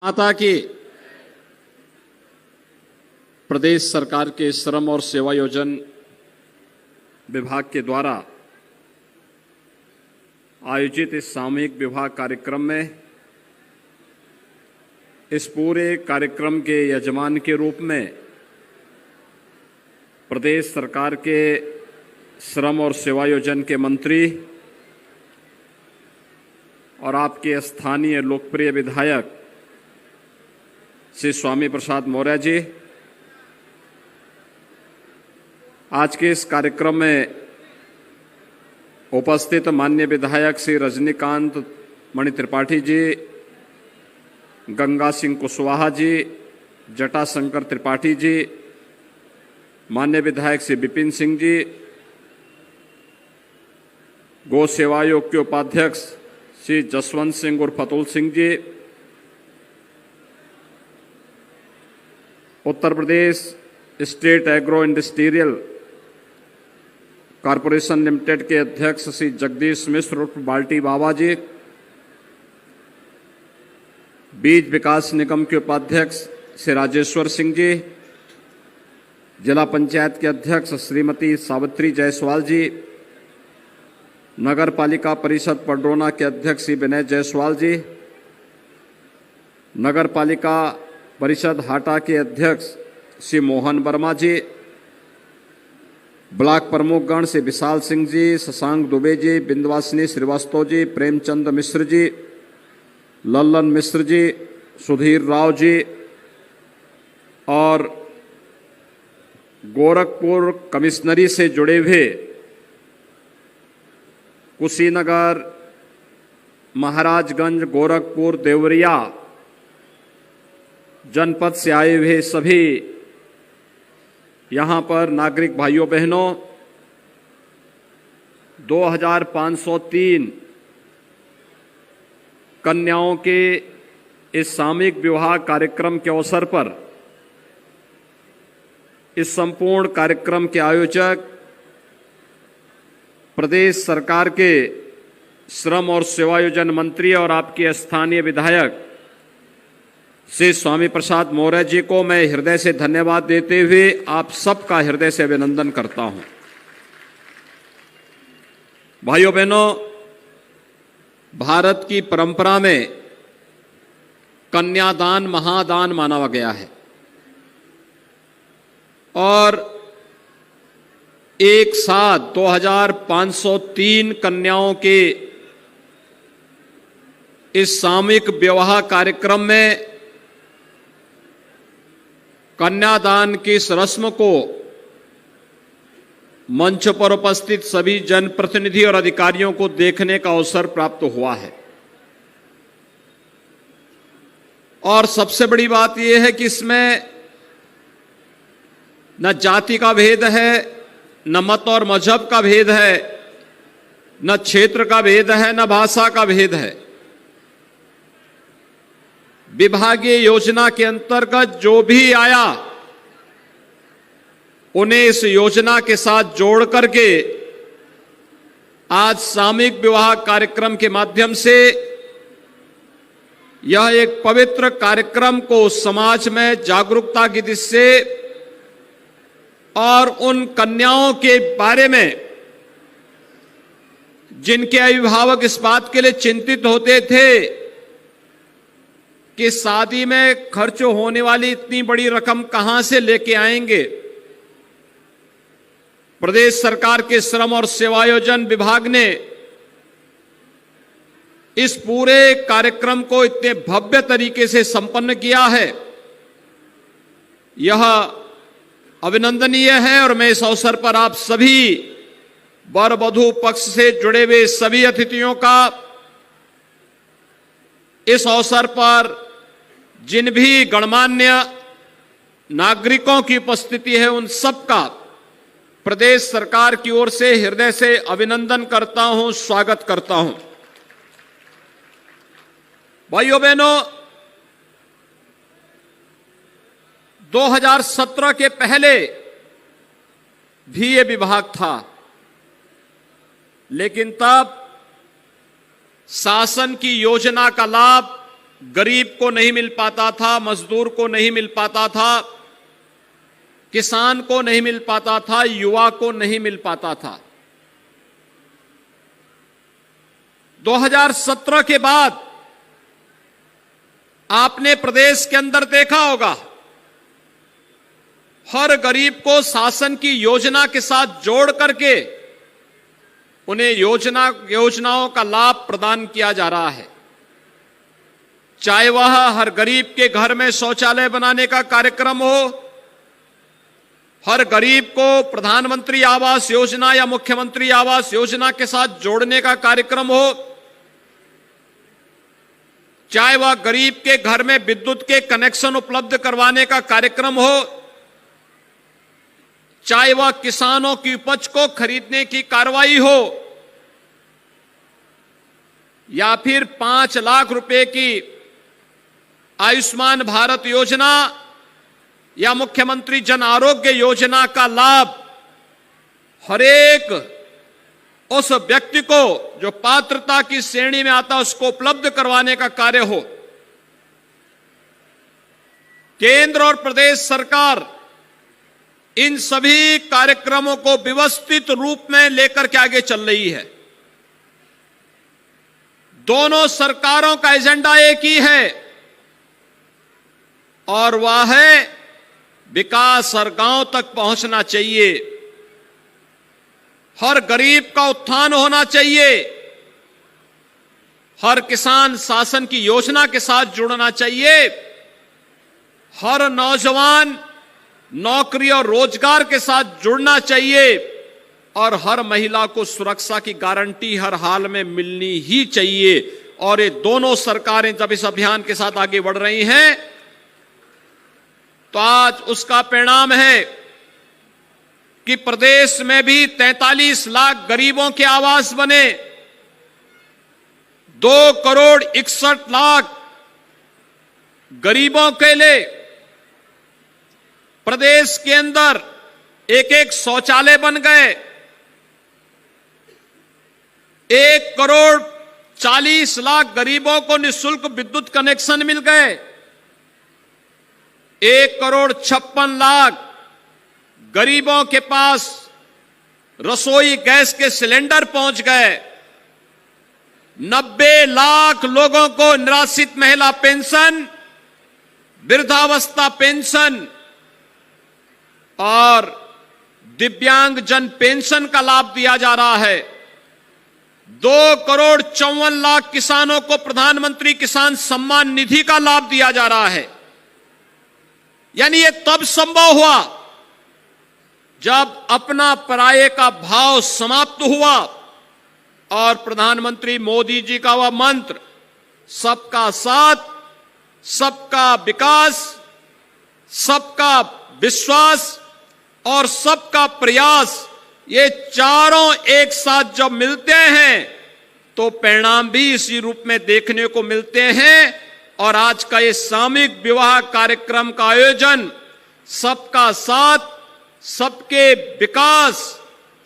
माता की प्रदेश सरकार के श्रम और सेवा योजन विभाग के द्वारा आयोजित इस सामूहिक विवाह कार्यक्रम में इस पूरे कार्यक्रम के यजमान के रूप में प्रदेश सरकार के श्रम और सेवा योजन के मंत्री और आपके स्थानीय लोकप्रिय विधायक श्री स्वामी प्रसाद मौर्य जी, आज के इस कार्यक्रम में उपस्थित माननीय विधायक श्री रजनीकांत मणि त्रिपाठी जी, गंगा सिंह कुशवाहा जी, जटाशंकर त्रिपाठी जी, माननीय विधायक श्री विपिन सिंह जी, गौ सेवा आयोग के उपाध्यक्ष श्री जसवंत सिंह उर्फ Atul Singh ji, Uttar Pradesh state agro industrial corporation limited के अध्यक्ष श्री जगदीश मिश्र उर्फ बाल्टी बाबा जी, बीज विकास निगम के उपाध्यक्ष श्री राजेश्वर सिंह जी, जिला पंचायत के अध्यक्ष श्रीमती सावित्री जायसवाल जी, नगर पालिका परिषद पडरौना के अध्यक्ष श्री विनय जायसवाल जी, नगर पालिका परिषद हाटा के अध्यक्ष श्री मोहन वर्मा जी, ब्लॉक प्रमुखगण श्री विशाल सिंह जी, शशांक दुबे जी, बिंदवासिनी श्रीवास्तव जी, प्रेमचंद मिश्र जी, लल्लन मिश्र जी, सुधीर राव जी और गोरखपुर कमिश्नरी से जुड़े हुए कुशीनगर, महाराजगंज, गोरखपुर, देवरिया जनपद से आए हुए सभी यहां पर नागरिक भाइयों बहनों, 2503 कन्याओं के इस सामूहिक विवाह कार्यक्रम के अवसर पर इस संपूर्ण कार्यक्रम के आयोजक प्रदेश सरकार के श्रम और सेवा योजन मंत्री और आपके स्थानीय विधायक श्री स्वामी प्रसाद मौर्य जी को मैं हृदय से धन्यवाद देते हुए आप सबका हृदय से अभिनंदन करता हूं। भाइयों बहनों, भारत की परंपरा में कन्यादान महादान माना गया है और एक साथ 2503 कन्याओं के इस सामूहिक विवाह कार्यक्रम में कन्यादान की इस रस्म को मंच पर उपस्थित सभी जनप्रतिनिधि और अधिकारियों को देखने का अवसर प्राप्त हुआ है। और सबसे बड़ी बात यह है कि इसमें न जाति का भेद है, न मत और मजहब का भेद है, न क्षेत्र का भेद है, न भाषा का भेद है। विभागीय योजना के अंतर्गत जो भी आया उन्हें इस योजना के साथ जोड़ करके आज सामूहिक विवाह कार्यक्रम के माध्यम से यह एक पवित्र कार्यक्रम को समाज में जागरूकता की दिशा से और उन कन्याओं के बारे में जिनके अभिभावक इस बात के लिए चिंतित होते थे कि शादी में खर्च होने वाली इतनी बड़ी रकम कहां से लेके आएंगे, प्रदेश सरकार के श्रम और सेवायोजन विभाग ने इस पूरे कार्यक्रम को इतने भव्य तरीके से संपन्न किया है। यह अभिनंदनीय है और मैं इस अवसर पर आप सभी वर वधू पक्ष से जुड़े हुए सभी अतिथियों का, इस अवसर पर जिन भी गणमान्य नागरिकों की उपस्थिति है उन सबका प्रदेश सरकार की ओर से हृदय से अभिनंदन करता हूं, स्वागत करता हूं। भाइयों बहनों, 2017 के पहले भी ये विभाग था, लेकिन तब शासन की योजना का लाभ गरीब को नहीं मिल पाता था, मजदूर को नहीं मिल पाता था, किसान को नहीं मिल पाता था, युवा को नहीं मिल पाता था। 2017 के बाद आपने प्रदेश के अंदर देखा होगा, हर गरीब को शासन की योजना के साथ जोड़ करके उन्हें योजनाओं का लाभ प्रदान किया जा रहा है। चाहे वह हर गरीब के घर में शौचालय बनाने का कार्यक्रम हो, हर गरीब को प्रधानमंत्री आवास योजना या मुख्यमंत्री आवास योजना के साथ जोड़ने का कार्यक्रम हो, चाहे वह गरीब के घर में विद्युत के कनेक्शन उपलब्ध करवाने का कार्यक्रम हो, चाहे वह किसानों की उपज को खरीदने की कार्रवाई हो, या फिर 5 लाख रुपए की आयुष्मान भारत योजना या मुख्यमंत्री जन आरोग्य योजना का लाभ हरेक उस व्यक्ति को जो पात्रता की श्रेणी में आता है उसको उपलब्ध करवाने का कार्य हो। केंद्र और प्रदेश सरकार इन सभी कार्यक्रमों को व्यवस्थित रूप में लेकर के आगे चल रही है। दोनों सरकारों का एजेंडा एक ही है और वह है विकास हर गांव तक पहुंचना चाहिए, हर गरीब का उत्थान होना चाहिए, हर किसान शासन की योजना के साथ जुड़ना चाहिए, हर नौजवान नौकरी और रोजगार के साथ जुड़ना चाहिए और हर महिला को सुरक्षा की गारंटी हर हाल में मिलनी ही चाहिए। और ये दोनों सरकारें जब इस अभियान के साथ आगे बढ़ रही हैं तो आज उसका परिणाम है कि प्रदेश में भी 43 लाख गरीबों के आवास बने, 2,61,00,000 गरीबों के लिए प्रदेश के अंदर एक शौचालय बन गए, 1,40,00,000 गरीबों को निःशुल्क विद्युत कनेक्शन मिल गए, 1,56,00,000 गरीबों के पास रसोई गैस के सिलेंडर पहुंच गए, 90 लाख लोगों को निराश्रित महिला पेंशन, वृद्धावस्था पेंशन और दिव्यांगजन पेंशन का लाभ दिया जा रहा है। 2,54,00,000 किसानों को प्रधानमंत्री किसान सम्मान निधि का लाभ दिया जा रहा है। यानी ये तब संभव हुआ जब अपना पराये का भाव समाप्त हुआ और प्रधानमंत्री मोदी जी का वह मंत्र सबका साथ, सबका विकास, सबका विश्वास और सबका प्रयास, ये चारों एक साथ जब मिलते हैं तो परिणाम भी इसी रूप में देखने को मिलते हैं। और आज का ये सामूहिक विवाह कार्यक्रम का आयोजन सबका साथ, सबके विकास,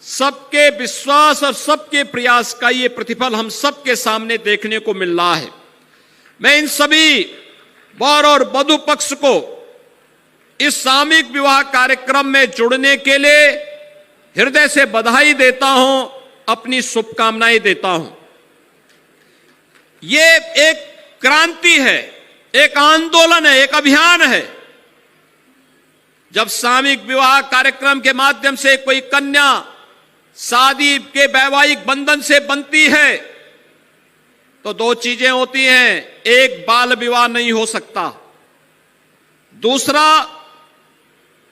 सबके विश्वास और सबके प्रयास का ये प्रतिफल हम सबके सामने देखने को मिल रहा है। मैं इन सभी वर और वधू पक्ष को इस सामूहिक विवाह कार्यक्रम में जुड़ने के लिए हृदय से बधाई देता हूं, अपनी शुभकामनाएं देता हूं। ये एक क्रांति है, एक आंदोलन है, एक अभियान है। जब सामूहिक विवाह कार्यक्रम के माध्यम से कोई कन्या शादी के वैवाहिक बंधन से बनती है तो 2 चीजें होती हैं, एक बाल विवाह नहीं हो सकता, दूसरा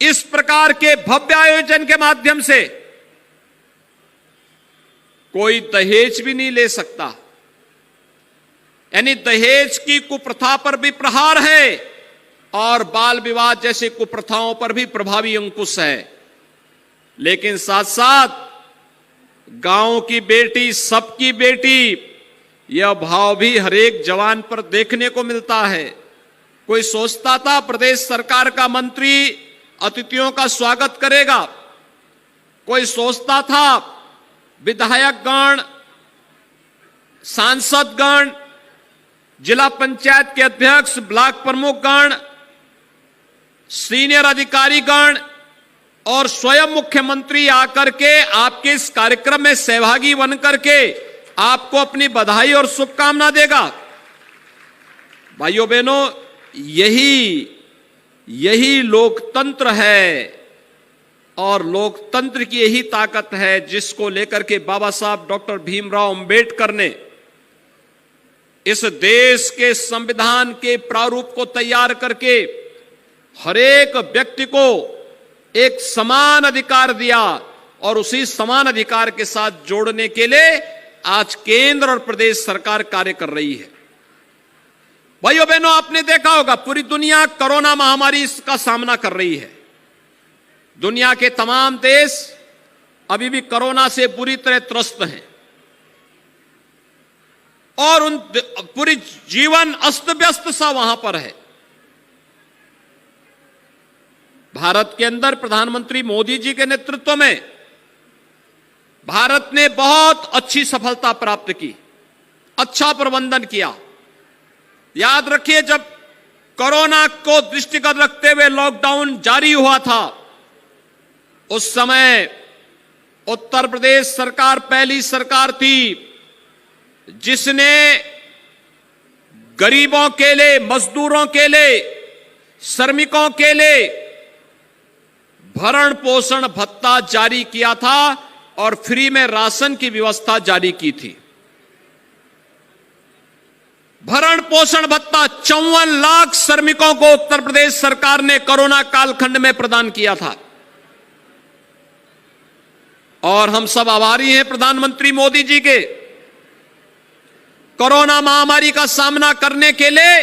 इस प्रकार के भव्य आयोजन के माध्यम से कोई दहेज भी नहीं ले सकता। यानी दहेज की कुप्रथा पर भी प्रहार है और बाल विवाह जैसे कुप्रथाओं पर भी प्रभावी अंकुश है। लेकिन साथ साथ गांव की बेटी सबकी बेटी, यह भाव भी हरेक जवान पर देखने को मिलता है। कोई सोचता था प्रदेश सरकार का मंत्री अतिथियों का स्वागत करेगा, कोई सोचता था विधायकगण, सांसदगण जिला पंचायत के अध्यक्ष, ब्लॉक प्रमुखगण, सीनियर अधिकारीगण और स्वयं मुख्यमंत्री आकर के आपके इस कार्यक्रम में सहभागी बनकर के आपको अपनी बधाई और शुभकामना देगा। भाइयों बहनों, यही लोकतंत्र है और लोकतंत्र की यही ताकत है जिसको लेकर के बाबा साहब डॉक्टर भीमराव अंबेडकर ने इस देश के संविधान के प्रारूप को तैयार करके हर एक व्यक्ति को एक समान अधिकार दिया और उसी समान अधिकार के साथ जोड़ने के लिए आज केंद्र और प्रदेश सरकार कार्य कर रही है। भाइयों बहनों, आपने देखा होगा पूरी दुनिया कोरोना महामारी का सामना कर रही है। दुनिया के तमाम देश अभी भी कोरोना से बुरी तरह त्रस्त हैं और उन पूरी जीवन अस्त व्यस्त सा वहां पर है। भारत के अंदर प्रधानमंत्री मोदी जी के नेतृत्व में भारत ने बहुत अच्छी सफलता प्राप्त की, अच्छा प्रबंधन किया। याद रखिए, जब कोरोना को दृष्टिगत रखते हुए लॉकडाउन जारी हुआ था, उस समय उत्तर प्रदेश सरकार पहली सरकार थी जिसने गरीबों के लिए, मजदूरों के लिए, श्रमिकों के लिए भरण पोषण भत्ता जारी किया था और फ्री में राशन की व्यवस्था जारी की थी। भरण पोषण भत्ता 54 लाख श्रमिकों को उत्तर प्रदेश सरकार ने कोरोना कालखंड में प्रदान किया था और हम सब आभारी हैं प्रधानमंत्री मोदी जी के। कोरोना महामारी का सामना करने के लिए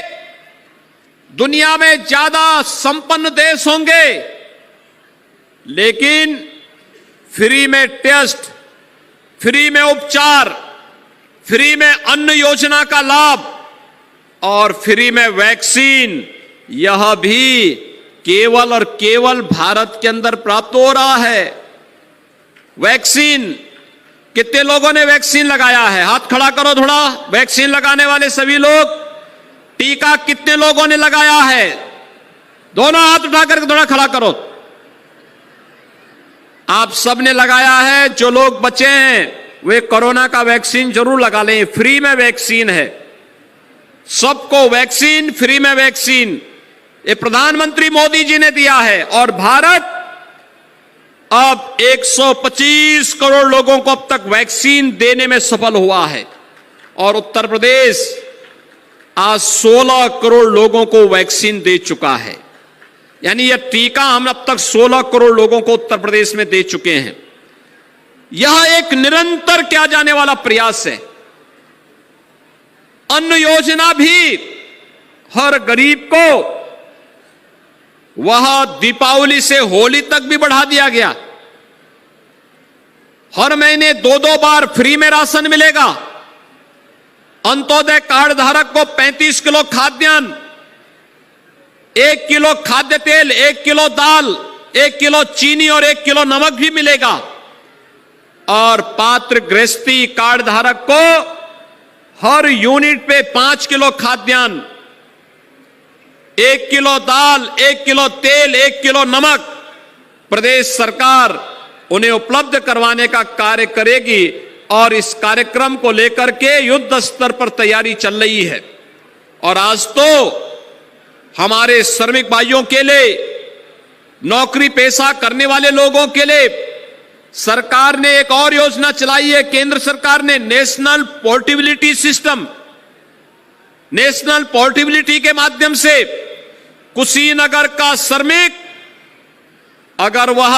दुनिया में ज्यादा संपन्न देश होंगे, लेकिन फ्री में टेस्ट, फ्री में उपचार, फ्री में अन्न योजना का लाभ और फ्री में वैक्सीन, यह भी केवल और केवल भारत के अंदर प्राप्त हो रहा है। वैक्सीन, कितने लोगों ने वैक्सीन लगाया है? हाथ खड़ा करो थोड़ा। वैक्सीन लगाने वाले सभी लोग। टीका कितने लोगों ने लगाया है? दोनों हाथ उठा करके थोड़ा खड़ा करो। आप सब ने लगाया है। जो लोग बचे हैं वे कोरोना का वैक्सीन जरूर लगा लें। फ्री में वैक्सीन है, सबको वैक्सीन, फ्री में वैक्सीन, ये प्रधानमंत्री मोदी जी ने दिया है। और भारत अब 125 करोड़ लोगों को अब तक वैक्सीन देने में सफल हुआ है और उत्तर प्रदेश आज 16 करोड़ लोगों को वैक्सीन दे चुका है। यानी यह टीका हम अब तक 16 करोड़ लोगों को उत्तर प्रदेश में दे चुके हैं। यह एक निरंतर किया जाने वाला प्रयास है। अन्न योजना भी हर गरीब को वह दीपावली से होली तक भी बढ़ा दिया गया। हर महीने 2-2 बार फ्री में राशन मिलेगा। अंत्योदय कार्ड धारक को 35 किलो खाद्यान्न, 1 किलो खाद्य तेल, 1 किलो दाल, 1 किलो चीनी और 1 किलो नमक भी मिलेगा। और पात्र गृहस्थी कार्ड धारक को हर यूनिट पे 5 किलो खाद्यान्न, 1 किलो दाल, 1 किलो तेल, 1 किलो नमक प्रदेश सरकार उन्हें उपलब्ध करवाने का कार्य करेगी। और इस कार्यक्रम को लेकर के युद्ध स्तर पर तैयारी चल रही है। और आज तो हमारे श्रमिक भाइयों के लिए, नौकरी पेशा करने वाले लोगों के लिए सरकार ने एक और योजना चलाई है। केंद्र सरकार ने national portability system, national portability के माध्यम से कुशीनगर का श्रमिक अगर वह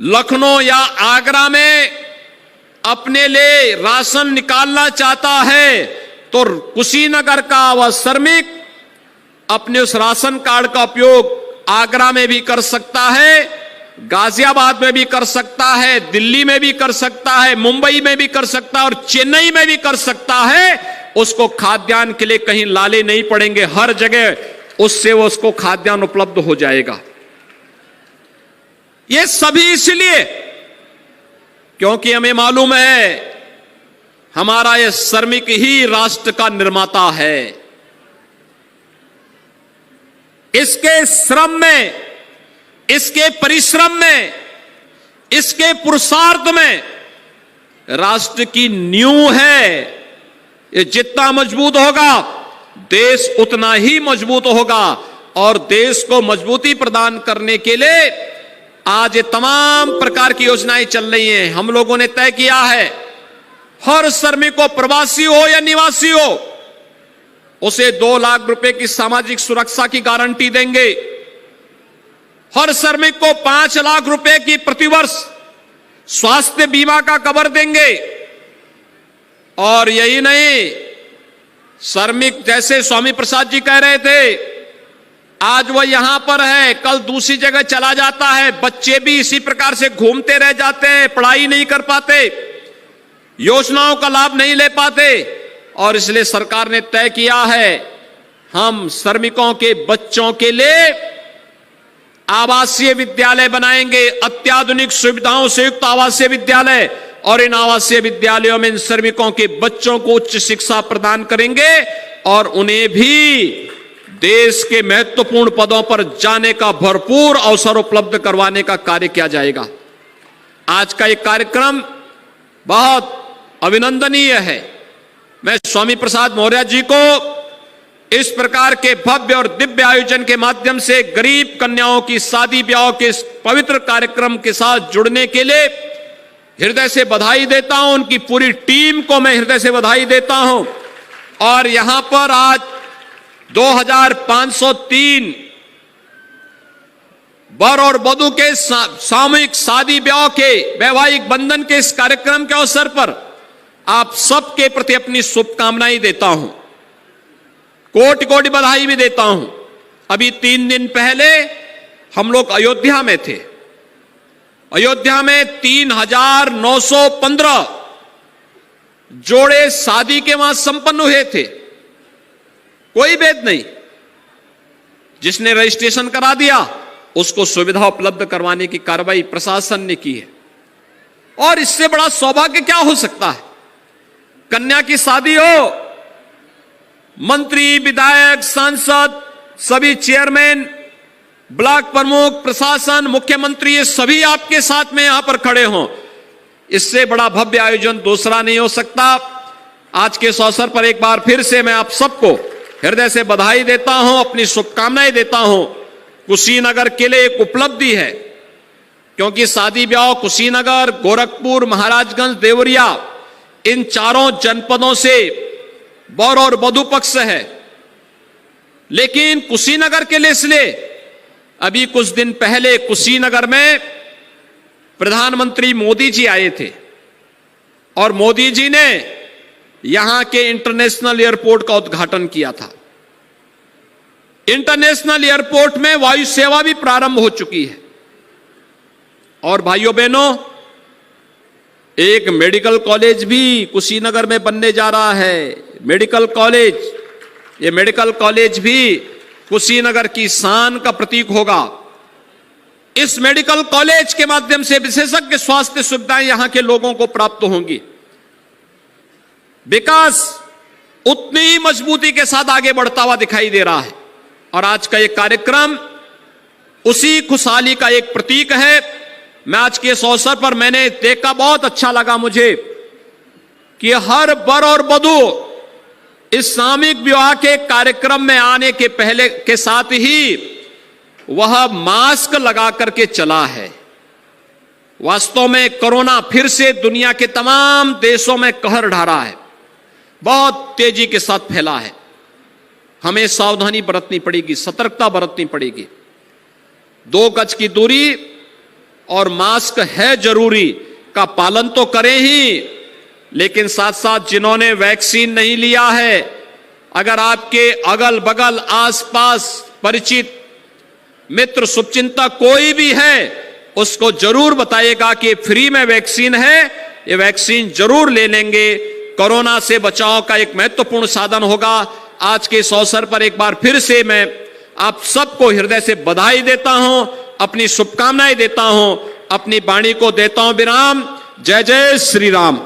लखनऊ या आगरा में अपने लिए राशन निकालना चाहता है तो कुशीनगर का वह श्रमिक अपने उस राशन कार्ड का उपयोग आगरा में भी कर सकता है, गाजियाबाद में भी कर सकता है, दिल्ली में भी कर सकता है, मुंबई में भी कर सकता है और चेन्नई में भी कर सकता है। उसको खाद्यान्न के लिए कहीं लाले नहीं पड़ेंगे, हर जगह उससे वो उसको खाद्यान्न उपलब्ध हो जाएगा। ये सभी इसलिए क्योंकि हमें मालूम है हमारा यह श्रमिक ही राष्ट्र का निर्माता है। इसके श्रम में, इसके परिश्रम में, इसके पुरुषार्थ में राष्ट्र की नींव है। ये जितना मजबूत होगा, देश उतना ही मजबूत होगा। और देश को मजबूती प्रदान करने के लिए आज ये तमाम प्रकार की योजनाएं चल रही हैं। हम लोगों ने तय किया है, हर श्रमिक को, प्रवासी हो या निवासी हो, उसे 2 लाख रुपए की सामाजिक सुरक्षा की गारंटी देंगे। हर श्रमिक को 5 लाख रुपए की प्रतिवर्ष स्वास्थ्य बीमा का कवर देंगे। और यही नहीं, श्रमिक जैसे स्वामी प्रसाद जी कह रहे थे, आज वह यहां पर है, कल दूसरी जगह चला जाता है। बच्चे भी इसी प्रकार से घूमते रह जाते हैं, पढ़ाई नहीं कर पाते, योजनाओं का लाभ नहीं ले पाते। और इसलिए सरकार ने तय किया है, हम श्रमिकों के बच्चों के लिए आवासीय विद्यालय बनाएंगे, अत्याधुनिक सुविधाओं से युक्त आवासीय विद्यालय। और इन आवासीय विद्यालयों में इन श्रमिकों के बच्चों को उच्च शिक्षा प्रदान करेंगे और उन्हें भी देश के महत्वपूर्ण पदों पर जाने का भरपूर अवसर उपलब्ध करवाने का कार्य किया जाएगा। आज का ये कार्यक्रम बहुत अभिनंदनीय है। मैं स्वामी प्रसाद मौर्य जी को इस प्रकार के भव्य और दिव्य आयोजन के माध्यम से गरीब कन्याओं की शादी ब्याह के इस पवित्र कार्यक्रम के साथ जुड़ने के लिए हृदय से बधाई देता हूं। उनकी पूरी टीम को मैं हृदय से बधाई देता हूं। और यहां पर आज 2503 वर और वधू के सामूहिक शादी ब्याह के वैवाहिक बंधन के इस कार्यक्रम के अवसर पर आप सबके प्रति अपनी शुभकामनाएं देता हूं, कोटि कोटि बधाई भी देता हूं। अभी 3 दिन पहले हम लोग अयोध्या में थे। अयोध्या में 3915 जोड़े शादी के वहां संपन्न हुए थे। कोई भेद नहीं, जिसने रजिस्ट्रेशन करा दिया उसको सुविधा उपलब्ध करवाने की कार्रवाई प्रशासन ने की है। और इससे बड़ा सौभाग्य क्या हो सकता है? कन्या की शादी हो, मंत्री, विधायक, सांसद, सभी चेयरमैन, ब्लॉक प्रमुख, प्रशासन, मुख्यमंत्री, ये सभी आपके साथ में यहां पर खड़े हों। इससे बड़ा भव्य आयोजन दूसरा नहीं हो सकता। आज के इस अवसर पर एक बार फिर से मैं आप सबको हृदय से बधाई देता हूं, अपनी शुभकामनाएं देता हूं। कुशीनगर के लिए एक उपलब्धि है, क्योंकि शादी ब्याह कुशीनगर, गोरखपुर, महाराजगंज, देवरिया, इन चारों जनपदों से वर और वधू पक्ष है। लेकिन कुशीनगर के लिए इसलिए, अभी कुछ दिन पहले कुशीनगर में प्रधानमंत्री मोदी जी आए थे और मोदी जी ने यहां के इंटरनेशनल एयरपोर्ट का उद्घाटन किया था। इंटरनेशनल एयरपोर्ट में वायु सेवा भी प्रारंभ हो चुकी है। और भाइयों बहनों, एक मेडिकल कॉलेज भी कुशीनगर में बनने जा रहा है। मेडिकल कॉलेज, ये मेडिकल कॉलेज भी कुशीनगर की शान का प्रतीक होगा। इस मेडिकल कॉलेज के माध्यम से विशेषज्ञ स्वास्थ्य सुविधाएं यहां के लोगों को प्राप्त होंगी। विकास उतनी ही मजबूती के साथ आगे बढ़ता हुआ दिखाई दे रहा है। और आज का यह कार्यक्रम उसी खुशहाली का एक प्रतीक है। मैं आज के इस अवसर पर मैंने देखा, बहुत अच्छा लगा मुझे कि हर वर और वधू इस सामूहिक विवाह के कार्यक्रम में आने के पहले के साथ ही वह मास्क लगा करके चला है। वास्तव में कोरोना फिर से दुनिया के तमाम देशों में कहर ढा रहा है, बहुत तेजी के साथ फैला है। हमें सावधानी बरतनी पड़ेगी, सतर्कता बरतनी पड़ेगी। 2 गज की दूरी और मास्क है जरूरी का पालन तो करें ही, लेकिन साथ साथ जिन्होंने वैक्सीन नहीं लिया है, अगर आपके अगल बगल आसपास परिचित मित्र शुभचिंतक कोई भी है, उसको जरूर बताइएगा कि फ्री में वैक्सीन है, ये वैक्सीन जरूर ले लेंगे। कोरोना से बचाव का एक महत्वपूर्ण साधन होगा। आज के इस अवसर पर एक बार फिर से मैं आप सबको हृदय से बधाई देता हूं, अपनी शुभकामनाएं देता हूं, अपनी वाणी को देता हूं विराम। जय जय श्री राम।